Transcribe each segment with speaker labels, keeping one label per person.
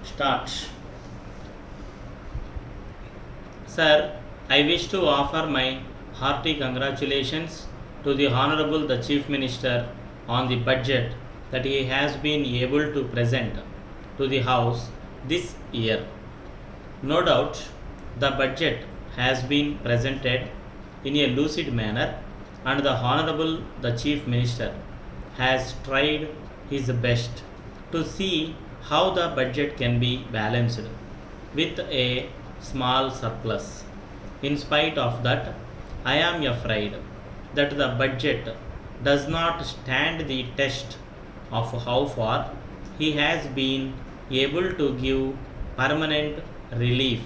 Speaker 1: Start. Sir, I wish to offer my hearty congratulations to the Honorable the Chief Minister on the budget that he has been able to present to the House this year. No doubt, the budget has been presented in a lucid manner, and the Honorable the Chief Minister has tried his best to see how the budget can be balanced with a small surplus. In spite of that, I am afraid that the budget does not stand the test of how far he has been able to give permanent relief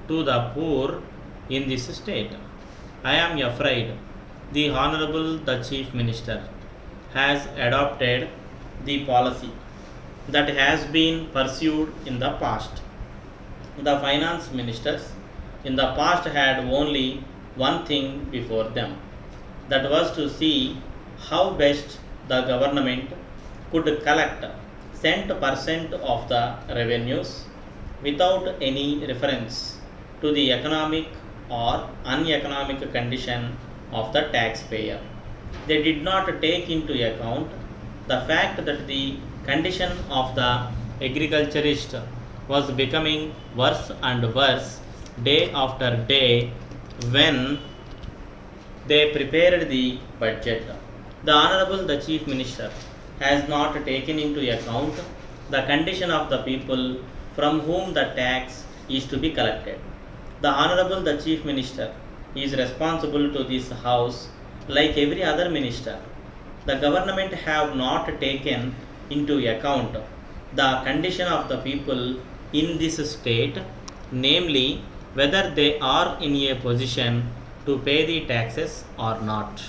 Speaker 1: to the poor in this state. I am afraid the Honorable the Chief Minister has adopted the policy that has been pursued in the past. The finance ministers in the past had only one thing before them, that was to see how best the government could collect cent% of the revenues without any reference to the economic or uneconomic condition of the taxpayer. They did not take into account the fact that the condition of the agriculturist was becoming worse and worse day after day when they prepared the budget. The Honorable the Chief Minister has not taken into account the condition of the people from whom the tax is to be collected. The Honorable the Chief Minister is responsible to this House like every other minister. The government have not taken into account the condition of the people in this state, namely whether they are in a position to pay the taxes or not.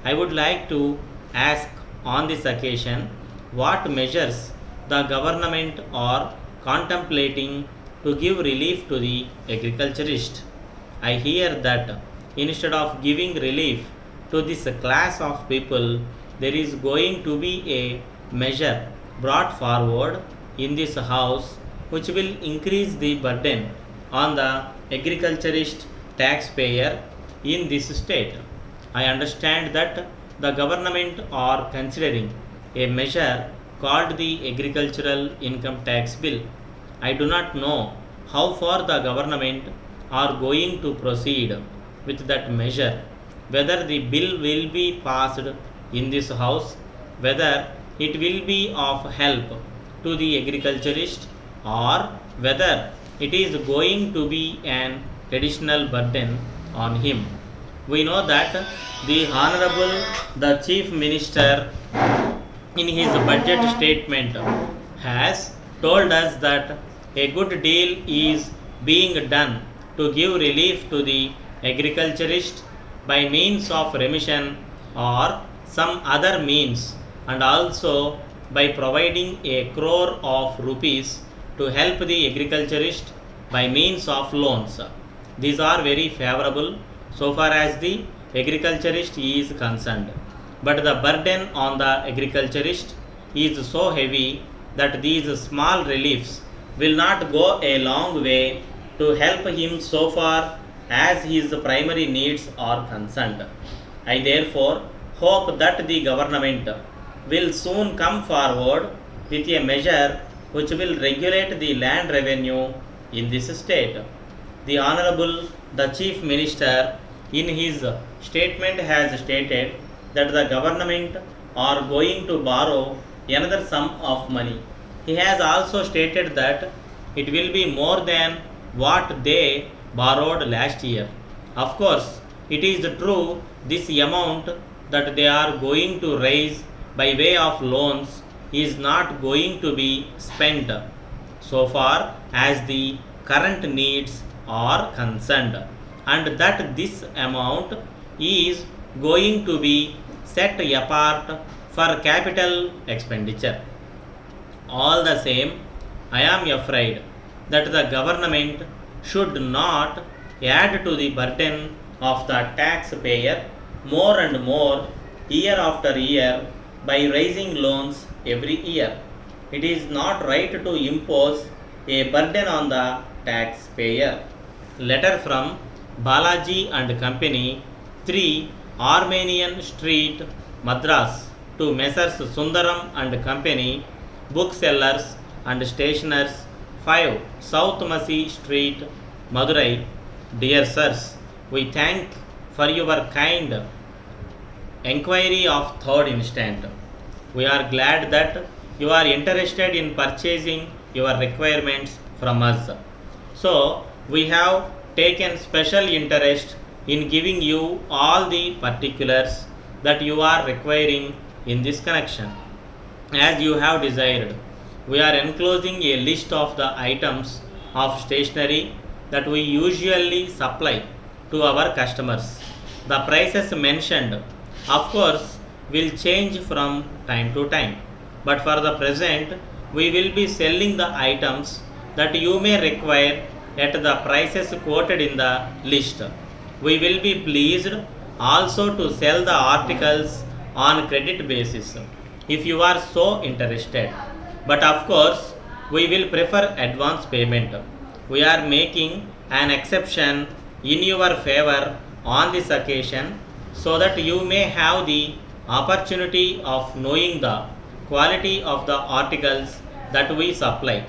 Speaker 1: I would like to ask on this occasion what measures the government are contemplating to give relief to the agriculturist. I hear that instead of giving relief to this class of people, there is going to be a measure brought forward in this House which will increase the burden on the agriculturist taxpayer in this state. I understand that the government are considering a measure called the Agricultural Income Tax Bill. I do not know how far the government are going to proceed with that measure, whether the bill will be passed in this House, whether it will be of help to the agriculturist, or whether it is going to be an additional burden on him. We know that the Honorable the Chief Minister in his budget statement has told us that a good deal is being done to give relief to the agriculturist by means of remission or some other means, and also by providing a crore of rupees to help the agriculturist by means of loans. These are very favorable so far as the agriculturist is concerned. But the burden on the agriculturist is so heavy that these small reliefs will not go a long way to help him so far as his primary needs are concerned. I therefore hope that the government will soon come forward with a measure which will regulate the land revenue in this state. The Honorable the Chief Minister in his statement has stated that the government are going to borrow another sum of money. He has also stated that it will be more than what they borrowed last year. Of course, it is true this amount that they are going to raise by way of loans is not going to be spent so far as the current needs are concerned, and that this amount is going to be set apart for capital expenditure. All the same, I am afraid that the government should not add to the burden of the taxpayer more and more year after year by raising loans every year. It is not right to impose a burden on the taxpayer. Letter from Balaji and Company, 3 Armenian Street, Madras, to Messrs. Sundaram and Company, booksellers and stationers, 5 South Masi Street, Madurai. Dear sirs, we thank for your kind enquiry of third instant. We are glad that you are interested in purchasing your requirements from us. So, we have taken special interest in giving you all the particulars that you are requiring in this connection. As you have desired, we are enclosing a list of the items of stationery that we usually supply to our customers. The prices mentioned, of course, will change from time to time, but for the present, we will be selling the items that you may require at the prices quoted in the list. We will be pleased also to sell the articles on credit basis if you are so interested. But of course, we will prefer advance payment. We are making an exception in your favor on this occasion so that you may have the opportunity of knowing the quality of the articles that we supply.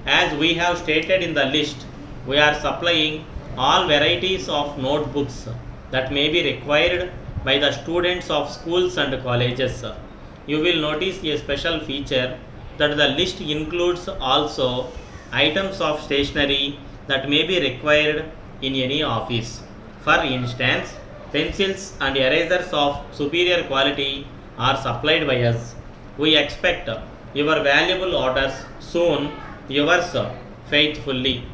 Speaker 1: As we have stated in the list, we are supplying all varieties of notebooks that may be required by the students of schools and colleges. You will notice a special feature that the list includes also items of stationery that may be required in any office. For instance, pencils and erasers of superior quality are supplied by us. We expect your valuable orders soon. Yours faithfully.